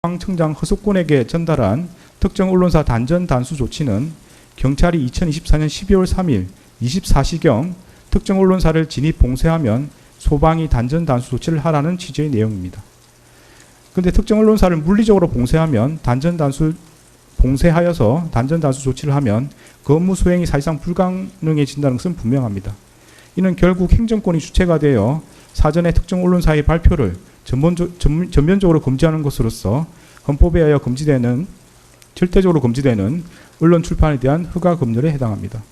국방청장 허석군에게 전달한 특정 언론사 단전 단수 조치는 경찰이 2024년 12월 3일 24시경 특정 언론사를 진입 봉쇄하면 소방이 단전 단수 조치를 하라는 취지의 내용입니다. 그런데 특정 언론사를 물리적으로 봉쇄하면 봉쇄하여서 단전 단수 조치를 하면 그 업무 수행이 사실상 불가능해진다는 것은 분명합니다. 이는 결국 행정권이 주체가 되어 사전에 특정 언론사의 발표를 전면적으로 금지하는 것으로서 헌법에 의하여 절대적으로 금지되는 언론 출판에 대한 허가 금지에 해당합니다.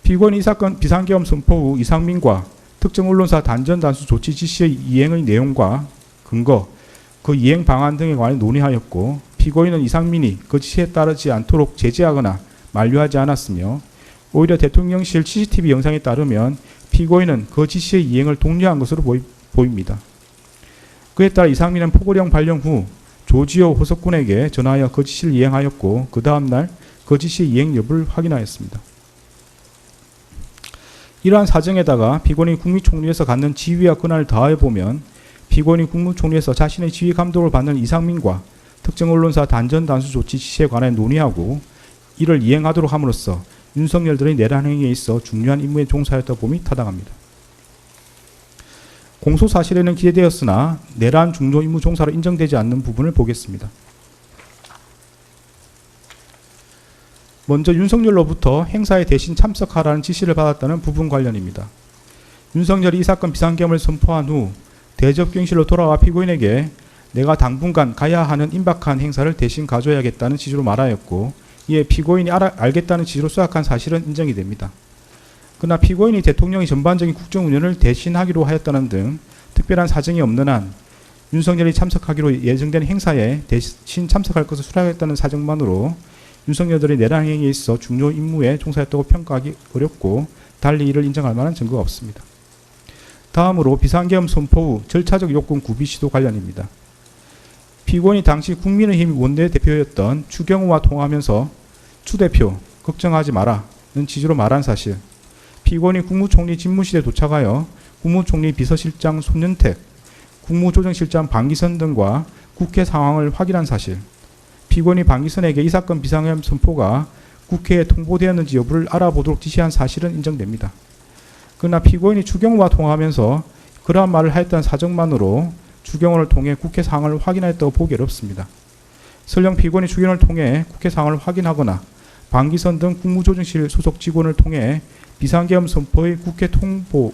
피고인이 이 사건 비상계엄 선포 후 이상민과 특정 언론사 단전 단수 조치 지시의 이행의 내용과 근거, 그 이행 방안 등에 관해 논의하였고, 피고인은 이상민이 그 지시에 따르지 않도록 제재하거나 만류하지 않았으며, 오히려 대통령실 CCTV 영상에 따르면 피고인은 그 지시의 이행을 독려한 것으로 보입니다. 그에 따라 이상민은 포고령 발령 후 조지호 호석군에게 전화하여 그 지시를 이행하였고, 그 다음날 그 지시의 이행 여부를 확인하였습니다. 이러한 사정에다가 피고인이 국무총리에서 갖는 지위와 권한을 더해보면 피고인이 국무총리에서 자신의 지휘 감독을 받는 이상민과 특정 언론사 단전 단수 조치 지시에 관해 논의하고 이를 이행하도록 함으로써 윤석열 들의 내란 행위에 있어 중요한 임무에 종사했다고 봄이 타당합니다. 공소 사실에는 기재되었으나 내란 중요 임무 종사로 인정되지 않는 부분을 보겠습니다. 먼저 윤석열로부터 행사에 대신 참석하라는 지시를 받았다는 부분 관련입니다. 윤석열이 이 사건 비상계엄을 선포한 후 대접경실로 돌아와 피고인에게 내가 당분간 가야 하는 임박한 행사를 대신 가줘야겠다는 취지로 말하였고, 이에 피고인이 알겠다는 취지로 수락한 사실은 인정이 됩니다. 그러나 피고인이 대통령이 전반적인 국정운영을 대신하기로 하였다는 등 특별한 사정이 없는 한 윤석열이 참석하기로 예정된 행사에 대신 참석할 것을 수락했다는 사정만으로 윤석열들의 내란 행위에 있어 중요 임무에 종사했다고 평가하기 어렵고, 달리 이를 인정할 만한 증거가 없습니다. 다음으로 비상계엄 선포 후 절차적 요건 구비 시도 관련입니다. 피고인이 당시 국민의힘 원내대표였던 추경호와 통화하면서 추 대표 걱정하지 마라는 취지로 말한 사실, 피고인이 국무총리 집무실에 도착하여 국무총리 비서실장 손윤택, 국무조정실장 방기선 등과 국회 상황을 확인한 사실, 피고인이 방기선에게 이 사건 비상계엄 선포가 국회에 통보되었는지 여부를 알아보도록 지시한 사실은 인정됩니다. 그러나 피고인이 추경호와 통화하면서 그러한 말을 하였다는 사정만으로 추경호를 통해 국회 상황을 확인하였다고 보기 어렵습니다. 설령 피고인이 추경호를 통해 국회 상황을 확인하거나 방기선 등 국무조정실 소속 직원을 통해 비상계엄 선포의 국회 통보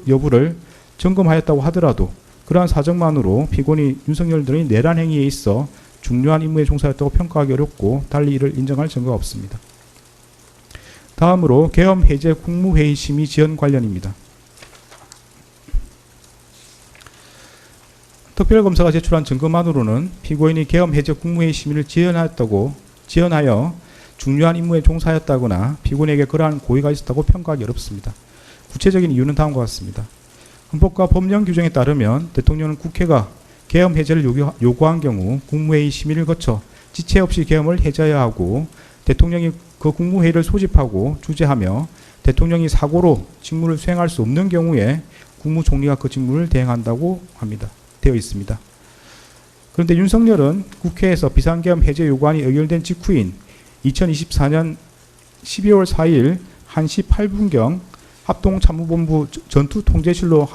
여부를 점검하였다고 하더라도 그러한 사정만으로 피고인이 윤석열 등의 내란 행위에 있어 중요한 임무에 종사했다고 평가하기 어렵고, 달리 이를 인정할 증거가 없습니다. 다음으로 계엄 해제 국무회의 심의 지연 관련입니다. 특별검사가 제출한 증거만으로는 피고인이 계엄 해제 국무회의 심의를 지연하여 중요한 임무에 종사했다거나 피고인에게 그러한 고의가 있었다고 평가하기 어렵습니다. 구체적인 이유는 다음과 같습니다. 헌법과 법령 규정에 따르면 대통령은 국회가 계엄 해제를 요구한 경우 국무회의 심의를 거쳐 지체 없이 계엄을 해제해야 하고, 대통령이 그 국무회의를 소집하고 주재하며 대통령이 사고로 직무를 수행할 수 없는 경우에 국무총리가 그 직무를 대행한다고 되어 있습니다. 그런데 윤석열은 국회에서 비상계엄 해제 요구안이 의결된 직후인 2024년 12월 4일 1시 8분경 합동참모본부 전투통제실로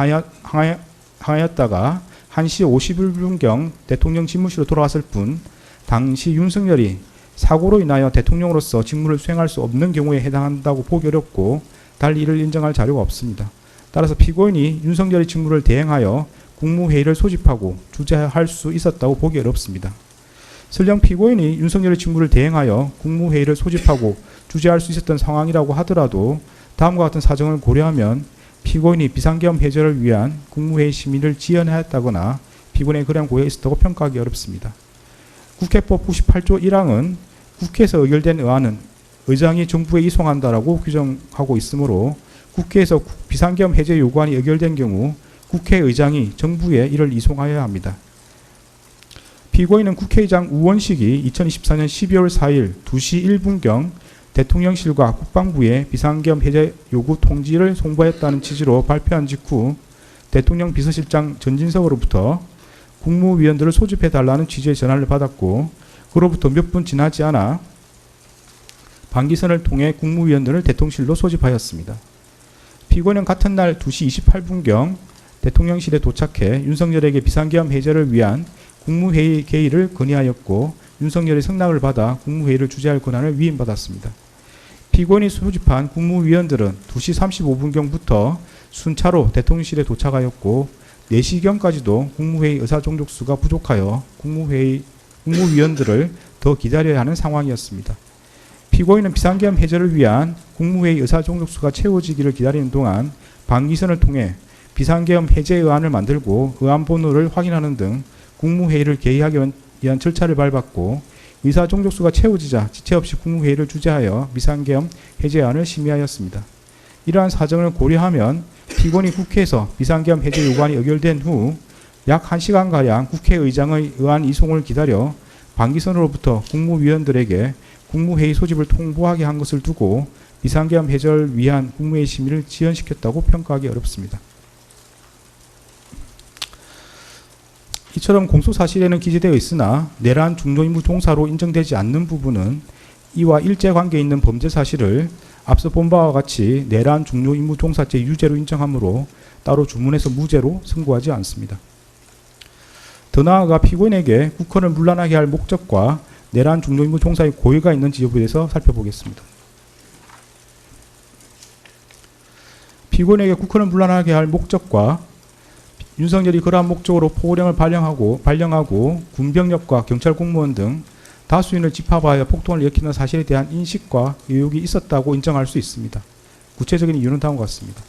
항하였다가 1시 51분경 대통령 집무실로 돌아왔을 뿐, 당시 윤석열이 사고로 인하여 대통령으로서 직무를 수행할 수 없는 경우에 해당한다고 보기 어렵고, 달리 이를 인정할 자료가 없습니다. 따라서 피고인이 윤석열의 직무를 대행하여 국무회의를 소집하고 주재할 수 있었다고 보기 어렵습니다. 설령 피고인이 윤석열의 직무를 대행하여 국무회의를 소집하고 주재할 수 있었던 상황이라고 하더라도 다음과 같은 사정을 고려하면 피고인이 비상계엄 해제를 위한 국무회의 심의를 지연하였다거나 피고인의 그러한 고의가 있었다고 평가하기 어렵습니다. 국회법 98조 1항은 국회에서 의결된 의안은 의장이 정부에 이송한다라고 규정하고 있으므로 국회에서 비상계엄 해제 요구안이 의결된 경우 국회의장이 정부에 이를 이송하여야 합니다. 피고인은 국회의장 우원식이 2024년 12월 4일 2시 1분경 대통령실과 국방부에 비상계엄 해제 요구 통지를 송부했다는 취지로 발표한 직후 대통령 비서실장 전진석으로부터 국무위원들을 소집해달라는 취지의 전화를 받았고 그로부터 몇 분 지나지 않아 방기선을 통해 국무위원들을 대통령실로 소집하였습니다. 피고인은 같은 날 2시 28분경 대통령실에 도착해 윤석열에게 비상계엄 해제를 위한 국무회의 개의를 건의하였고 윤석열의 승낙을 받아 국무회의를 주재할 권한을 위임받았습니다. 피고인이 소집한 국무위원들은 2시 35분경부터 순차로 대통령실에 도착하였고 4시경까지도 국무회의 의사종족수가 부족하여 국무위원들을 더 기다려야 하는 상황이었습니다. 피고인은 비상계엄 해제를 위한 국무회의 의사종족수가 채워지기를 기다리는 동안 방기선을 통해 비상계엄 해제 의안을 만들고 의안 번호를 확인하는 등 국무회의를 개의하기 위한 절차를 밟았고 의사종족수가 채워지자 지체 없이 국무회의를 주재하여 비상계엄 해제안을 심의하였습니다. 이러한 사정을 고려하면 피고인이 국회에서 비상계엄 해제 요구안이 의결된 후 약 1시간가량 국회의장의 의안 이송을 기다려 방기선으로부터 국무위원들에게 국무회의 소집을 통보하게 한 것을 두고 비상계엄 해제를 위한 국무회의 심의를 지연시켰다고 평가하기 어렵습니다. 이처럼 공소사실에는 기재되어 있으나 내란 중요임무 종사로 인정되지 않는 부분은 이와 일제관계에 있는 범죄 사실을 앞서 본 바와 같이 내란 중요임무 종사죄 유죄로 인정하므로 따로 주문해서 무죄로 선고하지 않습니다. 더 나아가 피고인에게 국헌을 문란하게 할 목적과 내란 중요임무 종사의 고의가 있는지 여부에 대해서 살펴보겠습니다. 피고인에게 국헌을 문란하게 할 목적과 윤석열이 그러한 목적으로 포고령을 발령하고 군병력과 경찰 공무원 등 다수인을 집합하여 폭동을 일으키는 사실에 대한 인식과 의혹이 있었다고 인정할 수 있습니다. 구체적인 이유는 다음과 같습니다.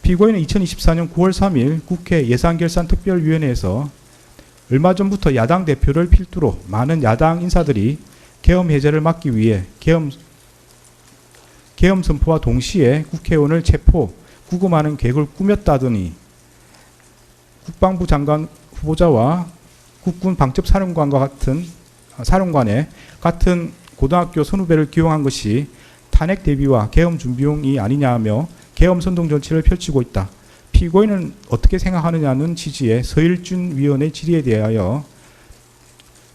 피고인은 2024년 9월 3일 국회 예산결산특별위원회에서 얼마 전부터 야당 대표를 필두로 많은 야당 인사들이 계엄 해제를 막기 위해 계엄 선포와 동시에 국회의원을 체포, 구금하는 계획을 꾸몄다더니 국방부 장관 후보자와 국군 방첩사령관의 같은 고등학교 선후배를 기용한 것이 탄핵 대비와 계엄 준비용이 아니냐며 계엄 선동 정치를 펼치고 있다. 피고인은 어떻게 생각하느냐는 취지의 서일준 위원의 질의에 대하여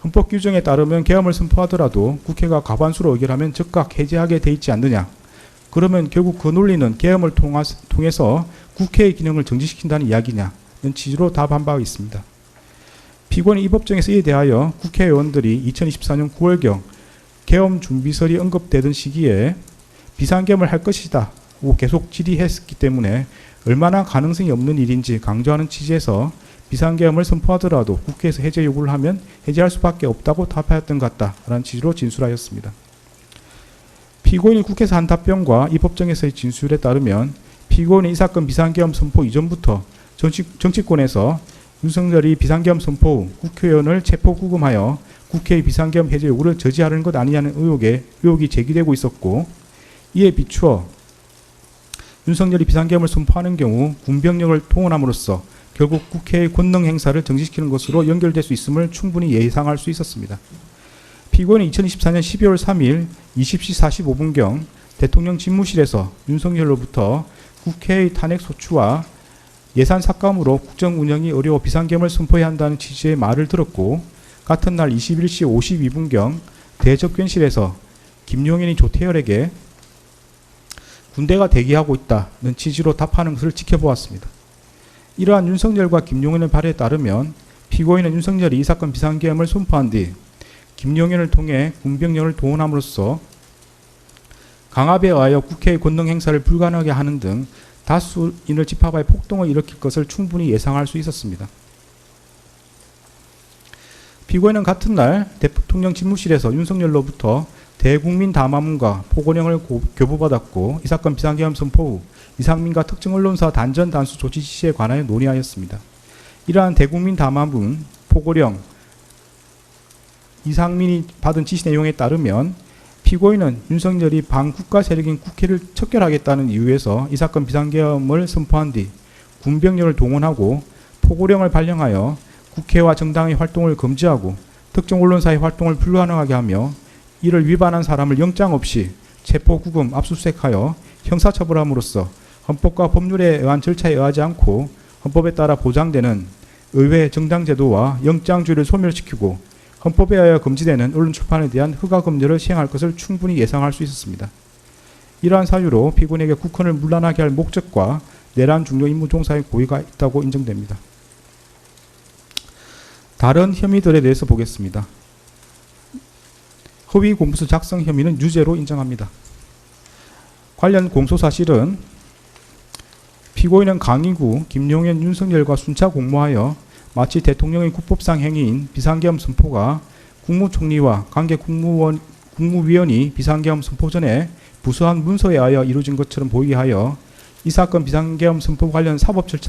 헌법 규정에 따르면 계엄을 선포하더라도 국회가 과반수로 의결하면 즉각 해제하게 돼 있지 않느냐. 그러면 결국 그 논리는 계엄을 통해서 국회의 기능을 정지시킨다는 이야기냐는 취지로 답한 바 있습니다. 피고인이 이 법정에서 이에 대하여 국회의원들이 2024년 9월경 계엄 준비설이 언급되던 시기에 비상계엄을 할 것이다 고 계속 질의했기 때문에 얼마나 가능성이 없는 일인지 강조하는 취지에서 비상계엄을 선포하더라도 국회에서 해제 요구를 하면 해제할 수밖에 없다고 답하였던 것 같다라는 취지로 진술하였습니다. 피고인이 국회에서 한 답변과 이 법정에서의 진술에 따르면 피고인이 이 사건 비상계엄 선포 이전부터 정치권에서 윤석열이 비상계엄 선포 후 국회의원을 체포 구금하여 국회의 비상계엄 해제 요구를 저지하려는 것 아니냐는 의혹이 제기되고 있었고, 이에 비추어 윤석열이 비상계엄을 선포하는 경우 군병력을 동원함으로써 결국 국회의 권능 행사를 정지시키는 것으로 연결될 수 있음을 충분히 예상할 수 있었습니다. 피고인은 2024년 12월 3일 20시 45분경 대통령 집무실에서 윤석열로부터 국회의 탄핵 소추와 예산 삭감으로 국정 운영이 어려워 비상계엄을 선포해야 한다는 취지의 말을 들었고, 같은 날 21시 52분경 대접견실에서 김용현이 조태열에게 군대가 대기하고 있다는 취지로 답하는 것을 지켜보았습니다. 이러한 윤석열과 김용현의 발언에 따르면 피고인은 윤석열이 이 사건 비상계엄을 선포한 뒤 김용현을 통해 군병력을 동원함으로써 강압에 의하여 국회의 권능 행사를 불가능하게 하는 등 다수인을 집합하여 폭동을 일으킬 것을 충분히 예상할 수 있었습니다. 피고인은 같은 날 대통령 집무실에서 윤석열로부터 대국민 담화문과 포고령을 교부받았고, 이 사건 비상계엄 선포 후 이상민과 특정 언론사 단전 단수 조치 지시에 관하여 논의하였습니다. 이러한 대국민 담화문, 포고령, 이상민이 받은 지시 내용에 따르면 피고인은 윤석열이 반국가 세력인 국회를 척결하겠다는 이유에서 이 사건 비상계엄을 선포한 뒤 군병력을 동원하고 포고령을 발령하여 국회와 정당의 활동을 금지하고 특정 언론사의 활동을 불가능하게 하며 이를 위반한 사람을 영장 없이 체포, 구금, 압수수색하여 형사처벌함으로써 헌법과 법률에 의한 절차에 의하지 않고 헌법에 따라 보장되는 의회 정당제도와 영장주의를 소멸시키고 헌법에 의하여 금지되는 언론 출판에 대한 허가 금지를 시행할 것을 충분히 예상할 수 있었습니다. 이러한 사유로 피고인에게 국헌을 문란하게 할 목적과 내란 중요 임무 종사의 고의가 있다고 인정됩니다. 다른 혐의들에 대해서 보겠습니다. 허위 공문서 작성 혐의는 유죄로 인정합니다. 관련 공소사실은 피고인은 강의구 김용현, 윤석열과 순차 공모하여 마치 대통령의 국법상 행위인 비상계엄 선포가 국무총리와 관계 국무위원이 비상계엄 선포 전에 부수한 문서에 의하여 이루어진 것처럼 보이게 하여 이 사건 비상계엄 선포 관련 사법 절차